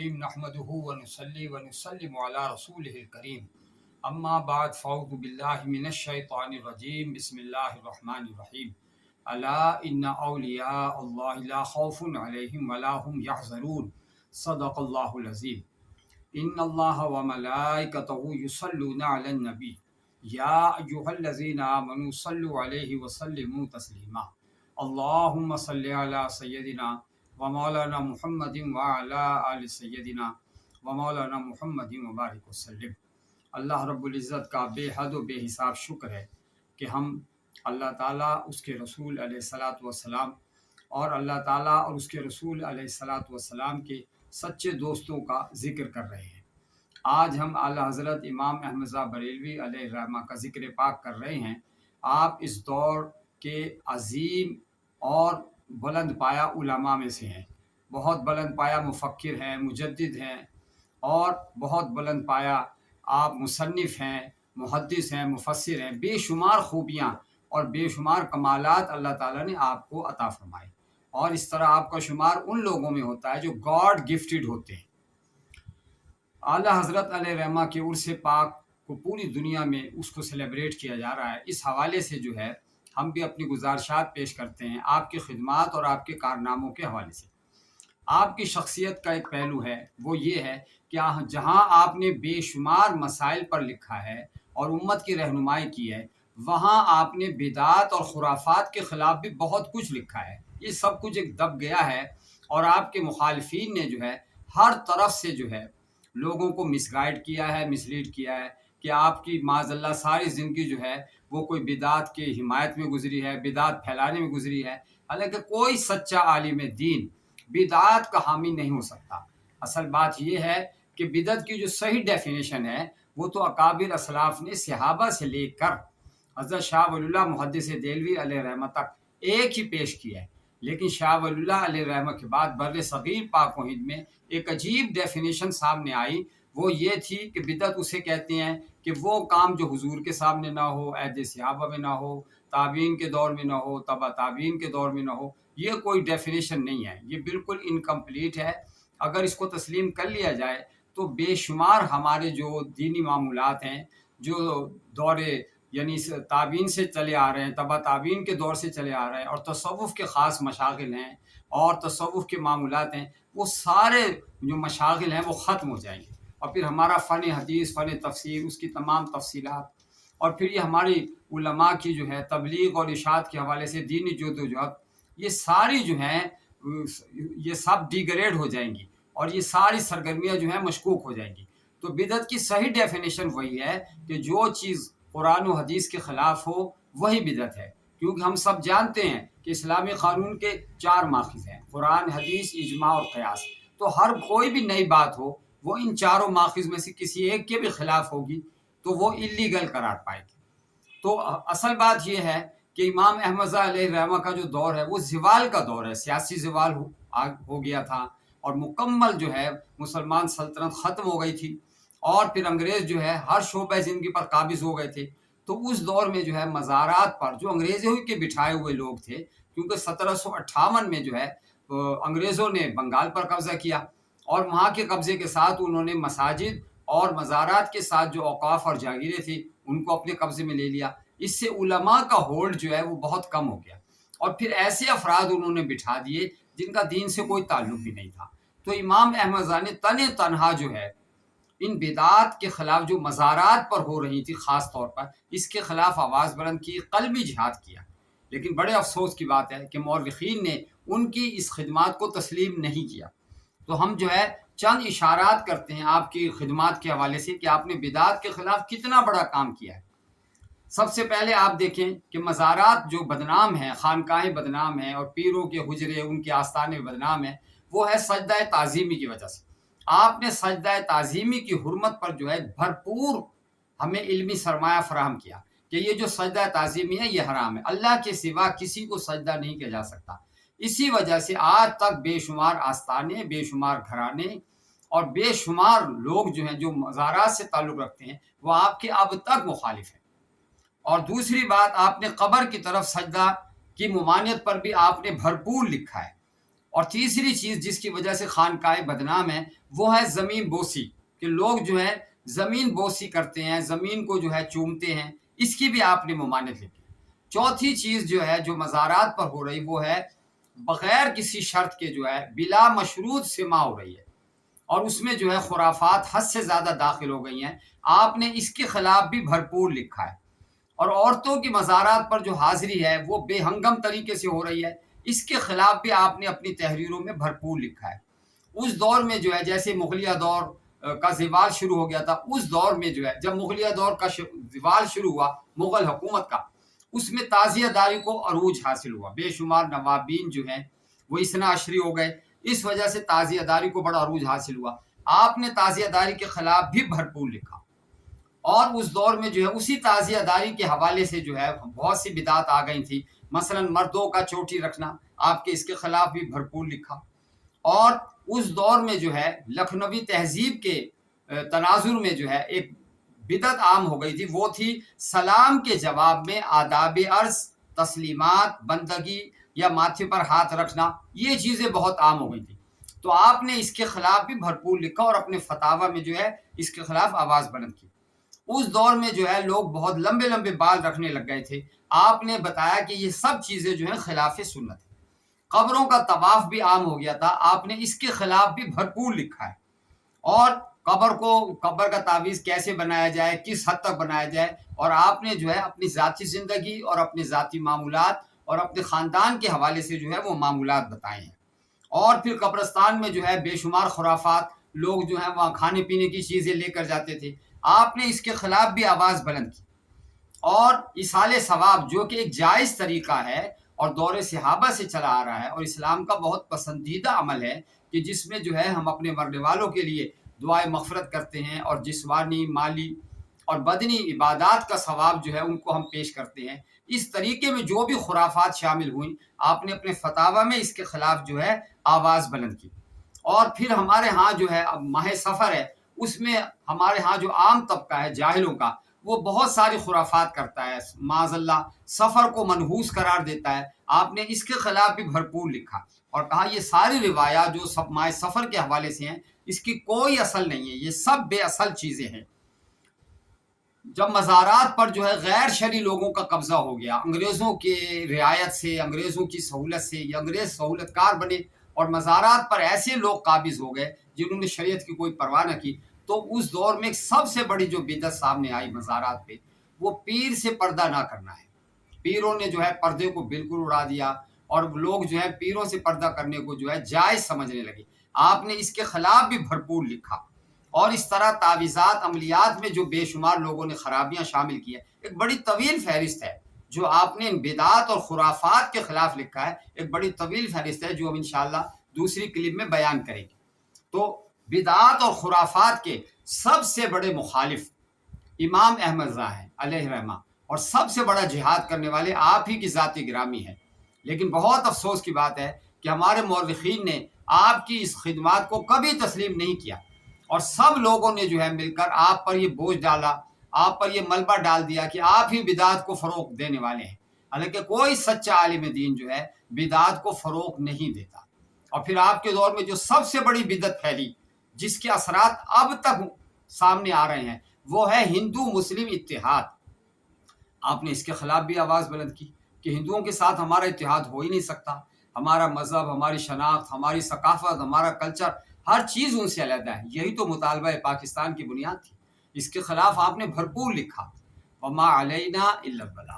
الرحیم نحمده ونصلی ونسلم علی رسولہ الکریم اما بعد فاعوذ باللہ من الشیطان الرجیم بسم اللہ الرحمن الرحیم الا ان اولیاء اللہ لا خوف علیہم ولا هم یحزنون صدق اللہ العظیم ان اللہ وملائکتہ یصلون علی النبی یا ایھا الذین آمنوا صلوا علیہ وسلموا تسلیما اللہم صلی علی سیدنا ومولانا محمد وعلی آل سیدنا ومولانا محمد وبارک وسلم۔ اللہ رب العزت کا بے حد و بے حساب شکر ہے کہ ہم اللہ تعالیٰ اس کے رسول علیہ الصلاۃ والسلام اور اللہ تعالیٰ اور اس کے رسول علیہ الصلاۃ والسلام کے سچے دوستوں کا ذکر کر رہے ہیں۔ آج ہم اعلیٰ حضرت امام احمد رضا بریلوی علیہ الرحمہ کا ذکر پاک کر رہے ہیں۔ آپ اس دور کے عظیم اور بلند پایہ علماء میں سے ہیں، بہت بلند پایہ مفکر ہیں، مجدد ہیں، اور بہت بلند پایہ آپ مصنف ہیں، محدث ہیں، مفسر ہیں۔ بے شمار خوبیاں اور بے شمار کمالات اللہ تعالیٰ نے آپ کو عطا فرمائے، اور اس طرح آپ کا شمار ان لوگوں میں ہوتا ہے جو گاڈ گفٹڈ ہوتے ہیں۔ اعلیٰ حضرت علیہ رحمہ کے عرص پاک کو پوری دنیا میں اس کو سیلیبریٹ کیا جا رہا ہے۔ اس حوالے سے جو ہے ہم بھی اپنی گزارشات پیش کرتے ہیں آپ کی خدمات اور آپ کے کارناموں کے حوالے سے۔ آپ کی شخصیت کا ایک پہلو ہے، وہ یہ ہے کہ جہاں آپ نے بے شمار مسائل پر لکھا ہے اور امت کی رہنمائی کی ہے، وہاں آپ نے بدعات اور خرافات کے خلاف بھی بہت کچھ لکھا ہے۔ یہ سب کچھ ایک دب گیا ہے، اور آپ کے مخالفین نے جو ہے ہر طرف سے جو ہے لوگوں کو مس گائیڈ کیا ہے، مس لیڈ کیا ہے کہ آپ کی معاذ اللہ ساری زندگی جو ہے وہ کوئی بدعات کی حمایت میں گزری ہے، بدعات پھیلانے میں گزری ہے۔ حالانکہ کوئی سچا عالم دین بدعات کا حامی نہیں ہو سکتا۔ اصل بات یہ ہے کہ بدعت کی جو صحیح ڈیفینیشن ہے وہ تو اکابر اسلاف نے صحابہ سے لے کر حضرت شاہ ولی اللہ محدث دہلوی علیہ رحمہ تک ایک ہی پیش کیا ہے، لیکن شاہ ولی اللہ علیہ رحمہ کے بعد بر صغیر پاک و ہند میں ایک عجیب ڈیفینیشن سامنے آئی۔ وہ یہ تھی کہ بدعت اسے کہتے ہیں کہ وہ کام جو حضور کے سامنے نہ ہو، عہد صحابہ میں نہ ہو، تابعین کے دور میں نہ ہو، تبع تابعین کے دور میں نہ ہو۔ یہ کوئی ڈیفینیشن نہیں ہے، یہ بالکل انکمپلیٹ ہے۔ اگر اس کو تسلیم کر لیا جائے تو بے شمار ہمارے جو دینی معمولات ہیں، جو دور یعنی تابعین سے چلے آ رہے ہیں، تبع تابعین کے دور سے چلے آ رہے ہیں، اور تصوف کے خاص مشاغل ہیں اور تصوف کے معمولات ہیں، وہ سارے جو مشاغل ہیں وہ ختم ہو جائیں گے، اور پھر ہمارا فن حدیث، فن تفسیر، اس کی تمام تفصیلات، اور پھر یہ ہماری علماء کی جو ہے تبلیغ اور اشاعت کے حوالے سے دینی جدوجہد، یہ ساری جو ہیں یہ سب ڈیگریڈ ہو جائیں گی، اور یہ ساری سرگرمیاں جو ہیں مشکوک ہو جائیں گی۔ تو بدعت کی صحیح ڈیفینیشن وہی ہے کہ جو چیز قرآن و حدیث کے خلاف ہو وہی بدعت ہے، کیونکہ ہم سب جانتے ہیں کہ اسلامی قانون کے 4 ماخذ ہیں: قرآن، حدیث، اجماع اور قیاس۔ تو ہر کوئی بھی نئی بات ہو وہ ان 4 ماخذ میں سے کسی ایک کے بھی خلاف ہوگی تو وہ اللیگل قرار پائے گی۔ تو اصل بات یہ ہے کہ امام احمد رضا علیہ رحمہ کا جو دور ہے وہ زوال کا دور ہے، سیاسی زوال ہو گیا تھا، اور مکمل جو ہے مسلمان سلطنت ختم ہو گئی تھی، اور پھر انگریز جو ہے ہر شعبہ زندگی پر قابض ہو گئے تھے۔ تو اس دور میں جو ہے مزارات پر جو انگریزوں کے بٹھائے ہوئے لوگ تھے، کیونکہ 1758 میں جو ہے انگریزوں نے بنگال پر قبضہ کیا، اور وہاں کے قبضے کے ساتھ انہوں نے مساجد اور مزارات کے ساتھ جو اوقاف اور جاگیریں تھیں ان کو اپنے قبضے میں لے لیا۔ اس سے علماء کا ہولڈ جو ہے وہ بہت کم ہو گیا، اور پھر ایسے افراد انہوں نے بٹھا دیے جن کا دین سے کوئی تعلق بھی نہیں تھا۔ تو امام احمد رضا نے تنہا جو ہے ان بدعات کے خلاف جو مزارات پر ہو رہی تھی خاص طور پر، اس کے خلاف آواز بلند کی، قلبی جہاد کیا۔ لیکن بڑے افسوس کی بات ہے کہ مورخین نے ان کی اس خدمات کو تسلیم نہیں کیا۔ تو ہم جو ہے چند اشارات کرتے ہیں آپ کی خدمات کے حوالے سے کہ آپ نے بدعات کے خلاف کتنا بڑا کام کیا ہے۔ سب سے پہلے آپ دیکھیں کہ مزارات جو بدنام ہیں، خانقاہیں بدنام ہیں، اور پیروں کے حجرے، ان کے آستانے بدنام ہیں، وہ ہے سجدہ تعظیمی کی وجہ سے۔ آپ نے سجدہ تعظیمی کی حرمت پر جو ہے بھرپور ہمیں علمی سرمایہ فراہم کیا کہ یہ جو سجدہ تعظیمی ہے یہ حرام ہے، اللہ کے سوا کسی کو سجدہ نہیں کیا جا سکتا۔ اسی وجہ سے آج تک بے شمار آستانے، بے شمار گھرانے اور بے شمار لوگ جو ہیں جو مزارات سے تعلق رکھتے ہیں وہ آپ کے اب تک مخالف ہیں۔ اور دوسری بات، آپ نے قبر کی طرف سجدہ کی ممانعت پر بھی آپ نے بھرپور لکھا ہے، اور تیسری چیز جس کی وجہ سے خانقاہیں بدنام ہے وہ ہے زمین بوسی، کہ لوگ جو ہے زمین بوسی کرتے ہیں، زمین کو جو ہے چومتے ہیں، اس کی بھی آپ نے ممانعت لکھی۔ چوتھی چیز جو ہے جو مزارات پر ہو رہی وہ ہے بغیر کسی شرط کے جو ہے بلا مشروط سما ہو رہی ہے، اور اس میں جو ہے خرافات حد سے زیادہ داخل ہو گئی ہیں۔ آپ نے اس کے خلاف بھی بھرپور لکھا ہے، اور عورتوں کی مزارات پر جو حاضری ہے وہ بے ہنگم طریقے سے ہو رہی ہے، اس کے خلاف بھی آپ نے اپنی تحریروں میں بھرپور لکھا ہے۔ اس دور میں جو ہے جیسے مغلیہ دور کا زوال شروع ہو گیا تھا، اس دور میں جو ہے جب مغلیہ دور کا زوال شروع ہوا مغل حکومت کا، اس میں تعزیہ داری کو عروج حاصل ہوا، بے شمار نوابین جو ہیں وہ اثنا عشری ہو گئے، اس وجہ سے تعزیہ داری کو بڑا عروج حاصل ہوا۔ آپ نے تعزیہ داری کے خلاف بھی بھرپور لکھا، اور اس دور میں جو ہے اسی تعزیہ داری کے حوالے سے جو ہے بہت سی بدعات آ گئی تھی، مثلا مردوں کا چوٹی رکھنا، آپ کے اس کے خلاف بھی بھرپور لکھا۔ اور اس دور میں جو ہے لکھنوی تہذیب کے تناظر میں جو ہے ایک بدعت عام ہو گئی تھی، وہ تھی سلام کے جواب میں آداب عرض، تسلیمات، بندگی یا ماتھے پر ہاتھ رکھنا، یہ چیزیں بہت عام ہو گئی تھی۔ تو آپ نے اس کے خلاف بھی بھرپور لکھا اور اپنے فتاوی میں جو ہے اس کے خلاف آواز بلند کی۔ اس دور میں جو ہے لوگ بہت لمبے لمبے بال رکھنے لگ گئے تھے، آپ نے بتایا کہ یہ سب چیزیں جو ہیں خلاف سنت ہیں۔ قبروں کا طواف بھی عام ہو گیا تھا، آپ نے اس کے خلاف بھی بھرپور لکھا ہے، اور قبر کا تعویذ کیسے بنایا جائے، کس حد تک بنایا جائے، اور آپ نے جو ہے اپنی ذاتی زندگی اور اپنے ذاتی معمولات اور اپنے خاندان کے حوالے سے جو ہے وہ معمولات بتائے ہیں۔ اور پھر قبرستان میں جو ہے بے شمار خرافات، لوگ جو ہیں وہاں کھانے پینے کی چیزیں لے کر جاتے تھے، آپ نے اس کے خلاف بھی آواز بلند کی۔ اور ایصال ثواب جو کہ ایک جائز طریقہ ہے اور دور صحابہ سے چلا آ رہا ہے اور اسلام کا بہت پسندیدہ عمل ہے، کہ جس میں جو ہے ہم اپنے مرنے والوں کے لیے دعائے مغفرت کرتے ہیں، اور جسمانی، مالی اور بدنی عبادات کا ثواب جو ہے ان کو ہم پیش کرتے ہیں۔ اس طریقے میں جو بھی خرافات شامل ہوئیں، آپ نے اپنے فتاوی میں اس کے خلاف جو ہے آواز بلند کی۔ اور پھر ہمارے ہاں جو ہے اب ماہ سفر ہے، اس میں ہمارے ہاں جو عام طبقہ ہے جاہلوں کا، وہ بہت ساری خرافات کرتا ہے، معاذ اللہ سفر کو منحوس قرار دیتا ہے۔ آپ نے اس کے خلاف بھی بھرپور لکھا اور کہا یہ ساری روایات جو ماہ سفر کے حوالے سے ہیں، اس کی کوئی اصل نہیں ہے، یہ سب بے اصل چیزیں ہیں۔ جب مزارات پر جو ہے غیر شرعی لوگوں کا قبضہ ہو گیا، انگریزوں کے رعایت سے، انگریزوں کی سہولت سے، یہ انگریز سہولت کار بنے اور مزارات پر ایسے لوگ قابض ہو گئے جنہوں نے شریعت کی کوئی پرواہ نہ کی، تو اس دور میں سب سے بڑی جو بدعت سامنے آئی مزارات پہ، وہ پیر سے پردہ نہ کرنا ہے۔ پیروں نے جو ہے پردے کو بالکل اڑا دیا، اور لوگ جو ہے پیروں سے پردہ کرنے کو جو ہے جائز سمجھنے لگے۔ آپ نے اس کے خلاف بھی بھرپور لکھا، اور اس طرح تعویذات، عملیات میں جو بے شمار لوگوں نے خرابیاں شامل کی ہیں، ایک بڑی طویل فہرست ہے جو آپ نے بدعات اور خرافات کے خلاف لکھا ہے، ایک بڑی طویل فہرست ہے جو ہم انشاءاللہ دوسری کلپ میں بیان کریں گے۔ تو بدعات اور خرافات کے سب سے بڑے مخالف امام احمد رضا ہیں علیہ رحمہ، اور سب سے بڑا جہاد کرنے والے آپ ہی کی ذاتی گرامی ہے۔ لیکن بہت افسوس کی بات ہے کہ ہمارے مورخین نے آپ کی اس خدمات کو کبھی تسلیم نہیں کیا، اور سب لوگوں نے جو ہے مل کر آپ پر یہ بوجھ ڈالا، آپ پر یہ ملبہ ڈال دیا کہ آپ ہی بدعات کو فروغ دینے والے ہیں، حالانکہ کوئی سچا عالم دین جو ہے بدعات کو فروغ نہیں دیتا۔ اور پھر آپ کے دور میں جو سب سے بڑی بدعت پھیلی، جس کے اثرات اب تک سامنے آ رہے ہیں، وہ ہے ہندو مسلم اتحاد۔ آپ نے اس کے خلاف بھی آواز بلند کی کہ ہندوؤں کے ساتھ ہمارا اتحاد ہو ہی نہیں سکتا، ہمارا مذہب، ہماری شناخت، ہماری ثقافت، ہمارا کلچر، ہر چیز ان سے علیحدہ ہے، یہی تو مطالبہ پاکستان کی بنیاد تھی۔ اس کے خلاف آپ نے بھرپور لکھا، وما علینا الا البلاغ۔